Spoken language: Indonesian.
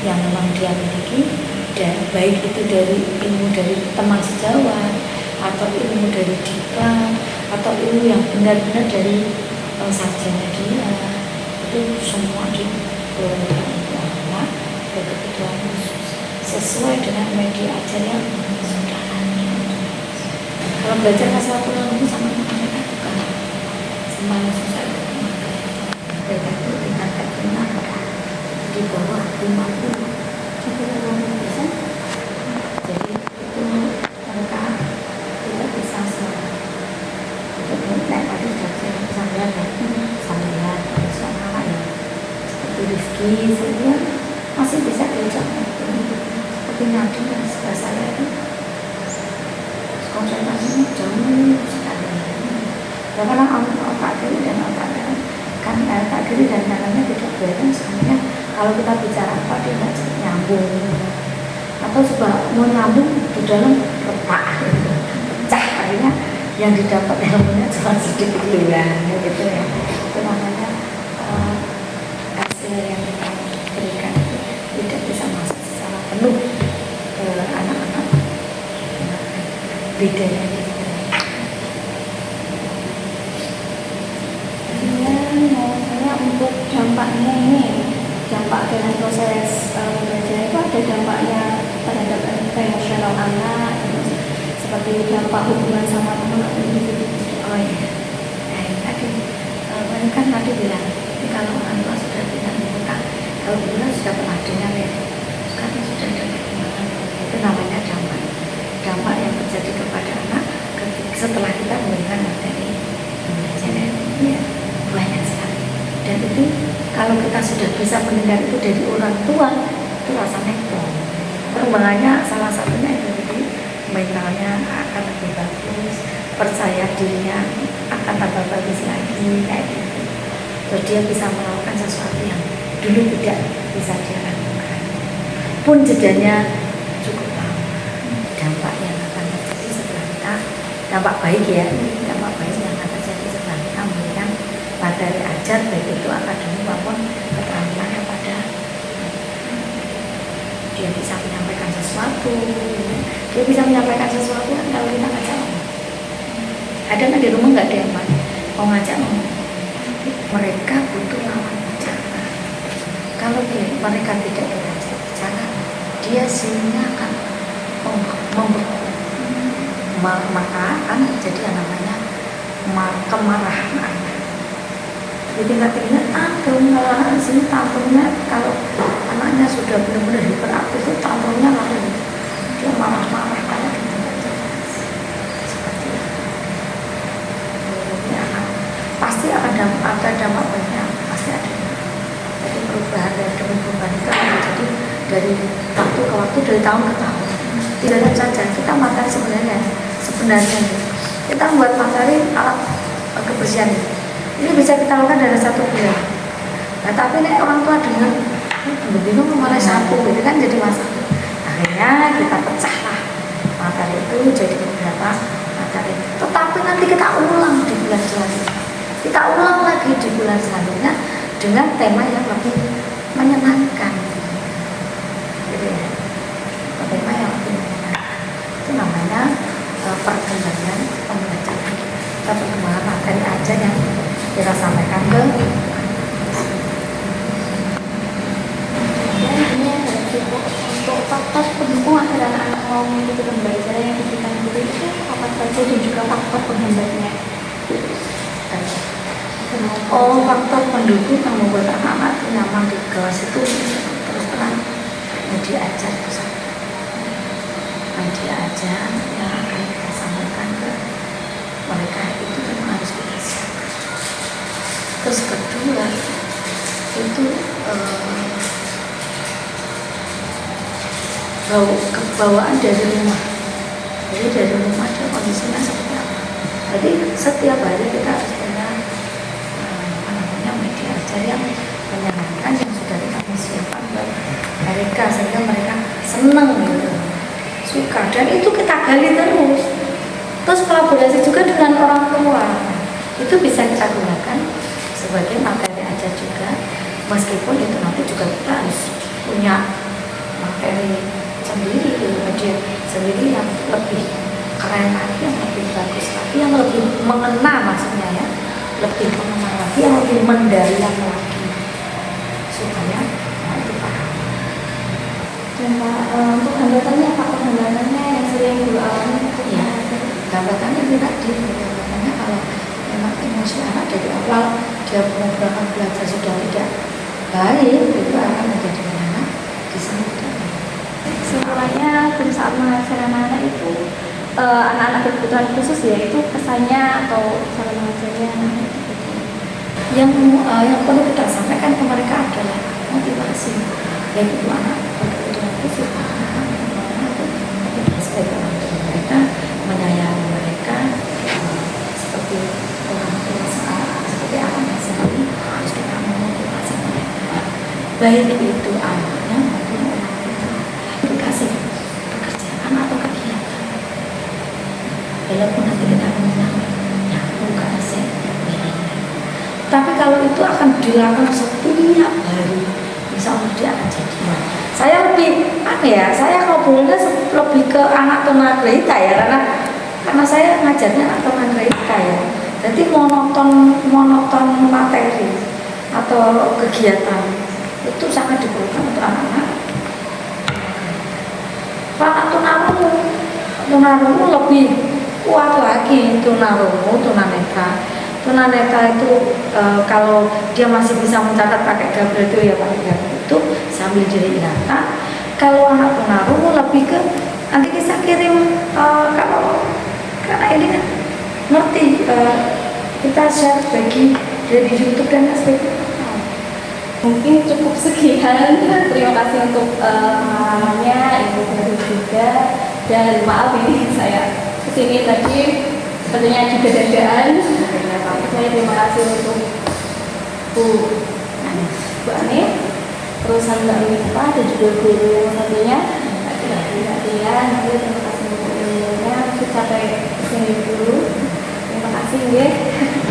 yang memang dia miliki, dan baik itu dari ilmu dari teman sejawat atau ilmu dari diklat atau ilmu yang benar-benar dari sarjana dia, itu semua diperlukan untuk anak berkebutuhan khusus sesuai dengan media ajar yang sudah ada. Kalau belajar masalah tulang itu sama mereka bukan semuanya susah itu mereka itu tingkat kenapa di bawah 50 sampai 50%. Jadi itu mereka tidak bisa itu naik tadi sudah sambil sama ya seperti Rizky saya masih bisa diajak seperti Nadi dan sebelah saya itu konsentrasinya jauh sekali. Karena otak kiri dan otak kanan kan otak kiri dan kanannya tidak balance, sebenarnya kalau kita bicara apa dia nggak nyambung atau coba mau nyambung di dalam retak pecah, akhirnya yang didapat ilmunya cuma sedikit doang gitu ya. Itu namanya hasil yang kita berikan itu tidak bisa masuk secara penuh ke anak-anak. Bedanya gitu. Saya untuk dampaknya ini, dampak dengan proses belajar itu ada dampaknya terhadap emosional anak, seperti dampak hubungan sama teman atau individu. Oh iya, tadi mereka tadi bilang, kalau orang tua sudah tidak membuka, kalau bulan sudah pernah dengar ya, sekarang sudah ada perkembangan, itu namanya dampak yang terjadi kepada anak setelah kita memberikan materi pembelajaran ya, banyak sekali. Dan itu kalau kita sudah bisa mendengar itu dari orang tua, itu rasanya perkembangannya salah satunya itu jadi mentalnya akan lebih bagus, percaya dirinya akan tambah bagus lagi kayak gitu. Terus dia bisa melakukan sesuatu yang dulu tidak bisa dia lakukan, pun jedanya cukup lama. Dampak yang akan terjadi setelah kita, dampak baik ya, dampak baik yang akan terjadi setelah kita memberikan materi ajar baik itu akademik maupun keterampilannya pada dia bisa menyampaikan sesuatu. Dia bisa menyampaikan sesuatu kan kalau kita ngajak ngomong. Ada kan di rumah nggak ada yang mau ngajak ngomong. Mereka butuh lawan bicara. Kalau mereka tidak diajak bicara, dia sehingga akan maka akan terjadi yang namanya kemarahan anak. Di tingkat-tingkat tantrum, kalau anak di sini tantrumnya, kalau anaknya sudah benar-benar hiperaktif itu tantrumnya lari, dia marah-marah kayak gitu aja. Seperti itu. Pasti akan ada dampak banyak, pasti ada. Jadi perubahan dari perubahan itu akan terjadi dari waktu ke waktu, dari tahun ke tahun. Tidak ada saja kita materi sebenarnya kita membuat materi alat kebersihan ini bisa kita lakukan dari 1 bulan. Nah, tapi nih orang tua dengar bingung mulai sapu gitu kan jadi masalah. Akhirnya kita pecahlah materi itu jadi beberapa materi. Tetapi nanti kita ulang di bulan selanjutnya. Kita ulang lagi di bulan selanjutnya dengan tema yang lebih menyenangkan. Gitu ya. Tema yang lebih menyenangkan. Itu namanya perkembangan pembelajaran kita, perkembangan materi aja yang kita sampaikan ke untuk faktor pendukung agar anak-anak mau mengikuti pembelajaran yang diberikan guru itu apa saja dan juga faktor penghambatnya. Faktor pendukung yang membuat anak-anak nyaman di kelas itu terus terang media ajar itu satu. Media ajar yang akan kita sampaikan ke mereka itu memang harus kita siapkan. Terus kedua itu kebawaan dari rumah. Jadi dari rumah dia kondisinya seperti apa. Jadi setiap hari kita harus punya media ajar yang menyenangkan yang sudah kita siapkan buat mereka sehingga mereka senang gitu, suka, dan itu kita gali terus. Terus kolaborasi juga dengan orang tua itu bisa kita gunakan sebagai materi ajar juga, meskipun itu nanti juga kita harus punya yang lebih mengena, maksudnya ya, lebih mengena lagi, yang lebih mendalam lagi, supaya anak itu paham. Dan untuk hambatannya, faktor hambatannya yang sering Ibu alami itu Ya, hambatannya itu tadi, hambatannya kalau memang emosi anak dari awal dia pengembangan belajar sudah tidak baik, itu akan menjadi anak di sana tidak baik. kesimpulannya pada saat mengajar anak-anak itu anak-anak berkebutuhan khusus ya, itu kesannya atau cara mengajarnya anak-anak itu Yang perlu kita sampaikan ke mereka adalah motivasi, baik itu anak berkebutuhan khusus, sebagai orang tua mereka, menyayangi mereka, seperti orang tua seperti anaknya sendiri, harus kita memotivasi mereka, baik itu anaknya maupun orang tua, dikasih pekerjaan atau kegiatan, walaupun nanti kita menang, ya bukan hasil nilai. Tapi kalau itu akan dilakukan setiap hari, insya Allah dia akan jadi. Saya lebih saya kalau boleh lebih ke anak tunagrahita ya, karena saya ngajarnya anak tunagrahita ya. Jadi monoton materi atau kegiatan itu sangat diperlukan untuk anak-anak. Anak tunarungu lebih kuat lagi, tunanetra itu kalau dia masih bisa mencatat pakai gabril itu ya pakai gabril itu sambil jadi ingatan. Kalau anak tunarungu lebih ke nanti kita kirim kalau karena ini kan ngerti kita share bagi dari YouTube dan sebagainya. mungkin cukup sekian. Terima kasih untuk pengalamannya Ibu Heru juga, dan maaf ini saya kesini tadi sepertinya juga dadaan. Saya terima kasih untuk Bu Anif, terus Mbak Mifa dan juga guru satunya Mbak Dian. Terima kasih untuk ilmunya. Kita sampai sini dulu. Terima kasih.